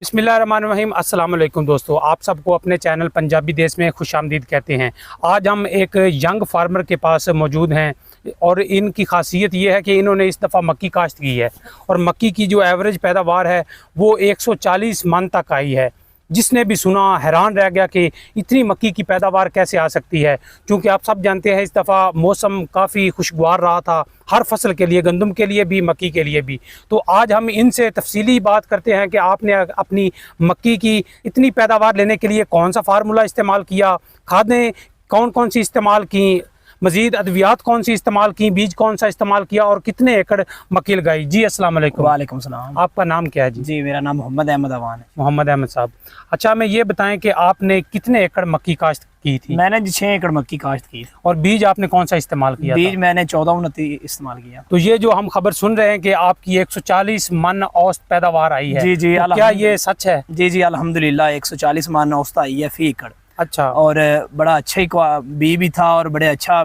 बिस्मिल्लाहिर्रहमानिर्रहीम। अस्सलाम वालेकुम दोस्तों, आप सबको अपने चैनल पंजाबी देश में खुशामदीद कहते हैं। आज हम एक यंग फार्मर के पास मौजूद हैं और इनकी खासियत ये है कि इन्होंने इस दफ़ा मक्की काश्त की है और मक्की की जो एवरेज पैदावार है वो 140 मन तक आई है। जिसने भी सुना हैरान रह गया कि इतनी मक्की की पैदावार कैसे आ सकती है, क्योंकि आप सब जानते हैं इस दफ़ा मौसम काफ़ी खुशगवार रहा था हर फसल के लिए, गंदम के लिए भी, मक्की के लिए भी। तो आज हम इनसे तफसीली बात करते हैं कि आपने अपनी मक्की की इतनी पैदावार लेने के लिए कौन सा फार्मूला इस्तेमाल किया, खादें कौन कौन सी इस्तेमाल की, मज़ीद अद्वियात कौन सी इस्तेमाल की, बीज कौन सा इस्तेमाल किया और कितने एकड़ मक्की लगाई। जी अस्सलाम वालेकुम। वालेकुम सलाम। आपका नाम क्या है? जी मेरा नाम मोहम्मद अहमद अवान है। मोहम्मद अहमद साहब, अच्छा हमें ये बताएं कि आपने कितने एकड़ मक्की काश्त की थी? मैंने 6 एकड़ मक्की काश्त की। और बीज आपने कौन सा इस्तेमाल किया बीज था? मैंने 1429 इस्तेमाल किया। तो ये जो हम खबर सुन रहे हैं कि आपकी 140 मन औसत पैदावार आई है, जी तो क्या ये सच है? जी जी अल्हम्दुलिल्लाह 140 मन औसत आई है फी एकड़। अच्छा, और बड़ा अच्छा ही बी भी था और बड़े अच्छा,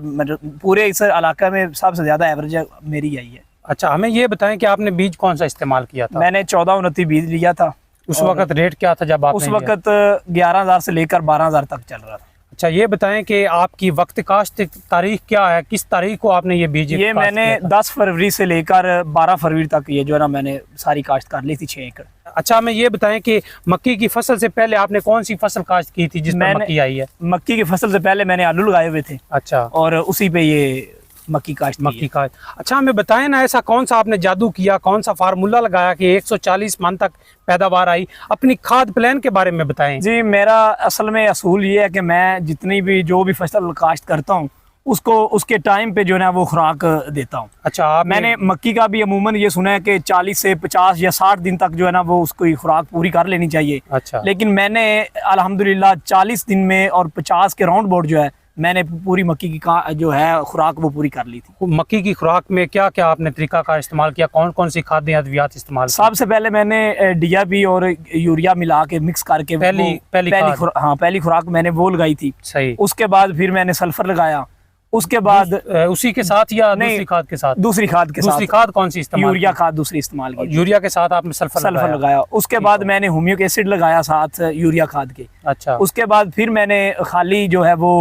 पूरे इस इलाके में सबसे ज्यादा एवरेज मेरी आई है। अच्छा हमें ये बताएं कि आपने बीज कौन सा इस्तेमाल किया था? मैंने 1429 बीज लिया था। उस वक्त रेट क्या था जब आपने उस लिया? वक्त 11,000 से लेकर 12,000 तक चल रहा था। अच्छा ये बताएं कि आपकी वक्त काश्त तारीख क्या है, किस तारीख को आपने ये बीज ये मैंने 10 फरवरी से लेकर 12 फरवरी तक ये जो है ना मैंने सारी काश्त कर ली थी 6 एकड़। अच्छा हमें ये बताएं कि मक्की की फसल से पहले आपने कौन सी फसल काश्त की थी जिसमें मक्की आई है? मक्की की फसल से पहले मैंने आलू लगाए हुए थे। अच्छा, और उसी पे ये मक्की काश्त। अच्छा हमें बताएं ना, ऐसा कौन सा आपने जादू किया, कौन सा फार्मूला लगाया कि 140 मन तक पैदावार आई? अपनी खाद प्लान के बारे में बताएं। जी मेरा असल में असूल ये है कि मैं जितनी भी जो भी फसल काश्त करता हूँ उसको उसके टाइम पे जो है ना वो खुराक देता हूँ। अच्छा, मैंने मक्की का भी अमूमन ये सुना है कि 40 से 50 या 60 दिन तक जो है ना वो उसकी खुराक पूरी कर लेनी चाहिए। अच्छा, लेकिन मैंने अल्हम्दुलिल्लाह 40 दिन में और 50 के राउंड बोर्ड जो है मैंने पूरी मक्की की जो है खुराक वो पूरी कर ली थी। मक्की की खुराक में क्या क्या आपने तरीका का इस्तेमाल किया, कौन कौन सी खाद्य अद्वियात इस्तेमाल की? सबसे पहले मैंने डीएपी और यूरिया मिला के मिक्स करके पहली खुराक मैंने वो लगाई थी। सही। उसके बाद फिर मैंने सल्फर लगाया। उसके बाद उसी के साथ या दूसरी खाद के साथ? दूसरी खाद कौन सी इस्तेमाल? यूरिया खाद दूसरी इस्तेमाल की। यूरिया के साथ आपने सल्फर लगाया। उसके बाद मैंने होमियो एसिड लगाया साथ यूरिया खाद के। अच्छा, उसके बाद फिर मैंने खाली जो है वो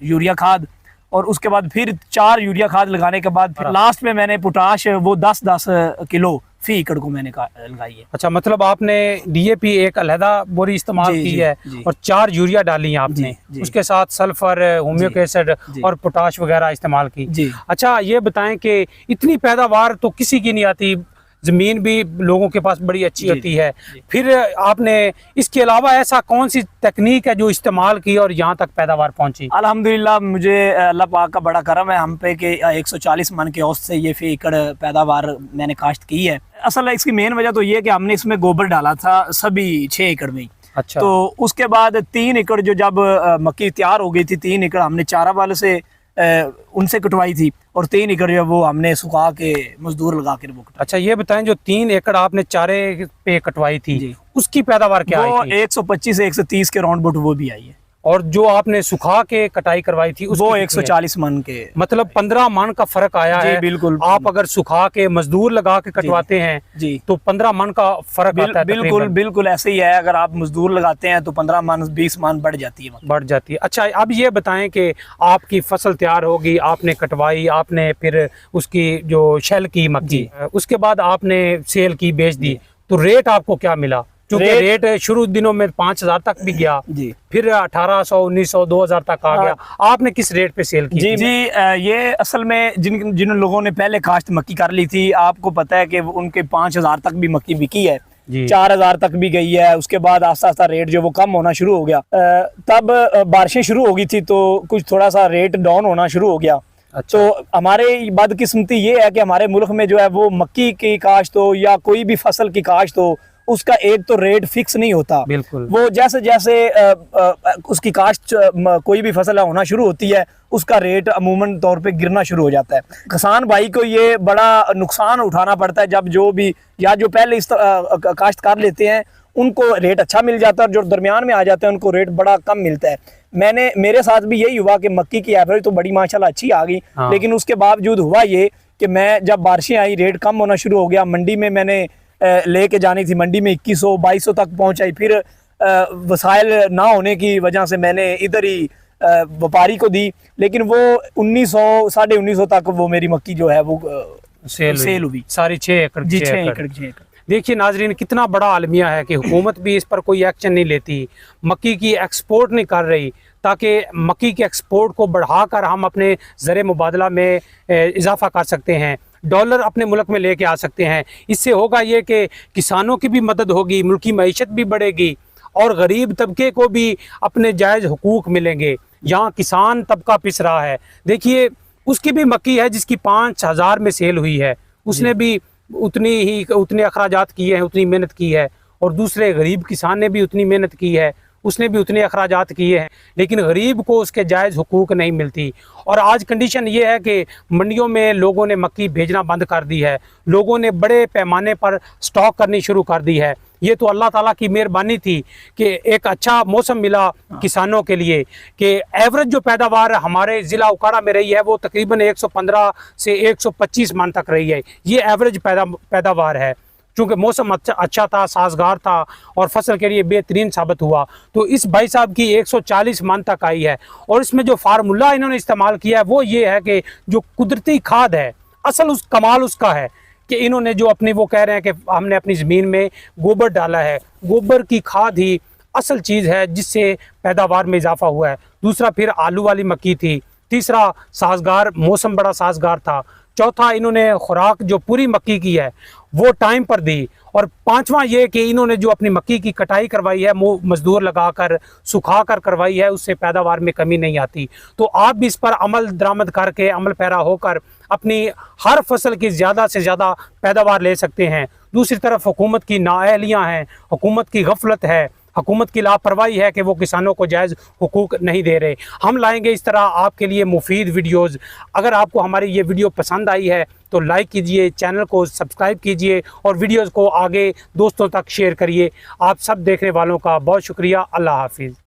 यूरिया खाद, और उसके बाद फिर 4 यूरिया खाद लगाने के बाद फिर लास्ट में मैंने पोटाश वो 10-10 किलो फी एकड़ को मैंने लगाई है। अच्छा, मतलब आपने डीएपी एक अलहदा बोरी इस्तेमाल की है और 4 यूरिया डाली है आपने, उसके साथ सल्फर, होमियो एसिड और पोटाश वगैरह इस्तेमाल की। अच्छा ये बताएं कि इतनी पैदावार तो किसी की नहीं आती, ज़मीन भी लोगों के पास बड़ी अच्छी होती है, फिर आपने इसके अलावा ऐसा कौन सी तकनीक है जो इस्तेमाल की और यहाँ तक पैदावार पहुँची? अल्हम्दुलिल्लाह मुझे अल्लाह पाक का बड़ा करम है हम पे कि 140 मन के औसत से ये फी एकड़ पैदावार मैंने काश्त की है। असल इसकी मेन वजह तो ये है कि हमने इसमें गोबर डाला था सभी 6 एकड़ में। अच्छा, तो उसके बाद 3 एकड़ जो जब मक्की तैयार हो गई थी, 3 एकड़ हमने चारा वाले से उनसे कटवाई थी और 3 एकड़ जो वो हमने सुखा के मजदूर लगा कर वो कटवाई। अच्छा ये बताएं, जो 3 एकड़ आपने चारे पे कटवाई थी उसकी पैदावार क्या आई थी? 125 से 130 के राउंड बोट वो भी आई है। और जो आपने सुखा के कटाई करवाई थी वो 140 मन के, मतलब 15 मन का फर्क आया है। बिल्कुल। आप अगर सुखा के मजदूर लगा के कटवाते हैं जी तो 15 मन का फर्क आता है। बिल्कुल ऐसे ही है। अगर आप मजदूर लगाते हैं तो 15 मन 20 मन बढ़ जाती है। अच्छा अब ये बताएं कि आपकी फसल तैयार होगी, आपने कटवाई, आपने फिर उसकी जो शेल की मक्की, उसके बाद आपने सेल की, बेच दी, तो रेट आपको क्या मिला? क्योंकि रेट शुरू दिनों में 5,000 तक भी गया, फिर 1800, 1900, 2000 तक आ गया। आपने किस रेट पे सेल की? जी ये असल में जिन लोगों ने पहले काश्त मक्की कर ली थी, आपको पता है कि उनके 5,000 तक भी मक्की बिकी है, 4,000 तक भी गई है। उसके बाद आस्ता आस्ता रेट जो वो कम होना शुरू हो गया। तब बारिशें शुरू हो गई थी तो कुछ थोड़ा सा रेट डाउन होना शुरू हो गया। अच्छा। तो हमारे बदकिस्मती ये है कि हमारे मुल्क में जो है वो मक्की की काश्त हो या कोई भी फसल की काश्त हो, उसका एक तो रेट फिक्स नहीं होता। बिल्कुल। वो जैसे जैसे उसकी काश्त कोई भी फसल होना शुरू होती है उसका रेट अमूमन तौर पे गिरना शुरू हो जाता है। किसान भाई को ये बड़ा नुकसान उठाना पड़ता है जब जो भी या जो पहले इस काश्त कर लेते हैं उनको रेट अच्छा मिल जाता है और जो दरमियान में आ जाते हैं उनको रेट बड़ा कम मिलता है। मेरे साथ भी यही हुआ कि मक्की की एवरेज तो बड़ी माशाल्लाह अच्छी आ गई, लेकिन उसके बावजूद हुआ ये कि मैं जब बारिशें आई रेट कम होना शुरू हो गया। मंडी में मैंने लेके जानी थी मंडी में 2100-2200 तक पहुंचाई। फिर वसाइल ना होने की वजह से मैंने इधर ही व्यापारी को दी, लेकिन वो 1900 1950 तक वो मेरी मक्की जो है वो सेल हुई सारी 6 एकड़ जी। 6 एकड़। देखिए नाजरीन, कितना बड़ा आलमिया है कि हुकूमत भी इस पर कोई एक्शन नहीं लेती, मक्की की एक्सपोर्ट नहीं कर रही, ताकि मक्की के एक्सपोर्ट को बढ़ाकर हम अपने ज़र मुबादला में इजाफा कर सकते हैं, डॉलर अपने मुल्क में लेके आ सकते हैं। इससे होगा ये कि किसानों की भी मदद होगी, मुल्की मईशत भी बढ़ेगी और गरीब तबके को भी अपने जायज़ हुकूक मिलेंगे। यहाँ किसान तबका पिस रहा है, देखिए उसकी भी मक्की है जिसकी 5000 में सेल हुई है, उसने भी उतने अखराजात किए हैं, उतनी मेहनत की है, और दूसरे गरीब किसान ने भी उतनी मेहनत की है, उसने भी उतने अखराजात किए हैं, लेकिन गरीब को उसके जायज़ हुकूक नहीं मिलती। और आज कंडीशन ये है कि मंडियों में लोगों ने मक्की भेजना बंद कर दी है, लोगों ने बड़े पैमाने पर स्टॉक करनी शुरू कर दी है। ये तो अल्लाह ताला की मेहरबानी थी कि एक अच्छा मौसम मिला किसानों के लिए, कि एवरेज जो पैदावार हमारे ज़िला उकाड़ा में रही है वो तकरीबन 115 से 125 मन तक रही है। ये एवरेज पैदावार है, चूँकि मौसम अच्छा था, साजगार था और फसल के लिए बेहतरीन साबित हुआ। तो इस भाई साहब की 140 मन तक आई है। और इसमें जो फार्मूला इन्होंने इस्तेमाल किया है वो ये है कि जो कुदरती खाद है, असल उस कमाल उसका है कि इन्होंने जो अपनी वो कह रहे हैं कि हमने अपनी ज़मीन में गोबर डाला है, गोबर की खाद ही असल चीज़ है जिससे पैदावार में इजाफा हुआ है। दूसरा फिर आलू वाली मक्की थी, तीसरा साजगार मौसम बड़ा साजगार था, चौथा इन्होंने खुराक जो पूरी मक्की की है वो टाइम पर दी, और पांचवा ये कि इन्होंने जो अपनी मक्की की कटाई करवाई है वो मजदूर लगाकर सुखा कर करवाई है, उससे पैदावार में कमी नहीं आती। तो आप भी इस पर अमल दरामद करके अमल पैरा होकर अपनी हर फसल की ज़्यादा से ज़्यादा पैदावार ले सकते हैं। दूसरी तरफ हुकूमत की नाअहलियाँ हैं, हुकूमत की गफलत है, हुकूमत की लापरवाही है कि वो किसानों को जायज़ हुकूक नहीं दे रहे। हम लाएंगे इस तरह आपके लिए मुफीद वीडियोज़। अगर आपको हमारी ये वीडियो पसंद आई है तो लाइक कीजिए, चैनल को सब्सक्राइब कीजिए और वीडियोज़ को आगे दोस्तों तक शेयर करिए। आप सब देखने वालों का बहुत शुक्रिया। अल्लाह हाफिज़।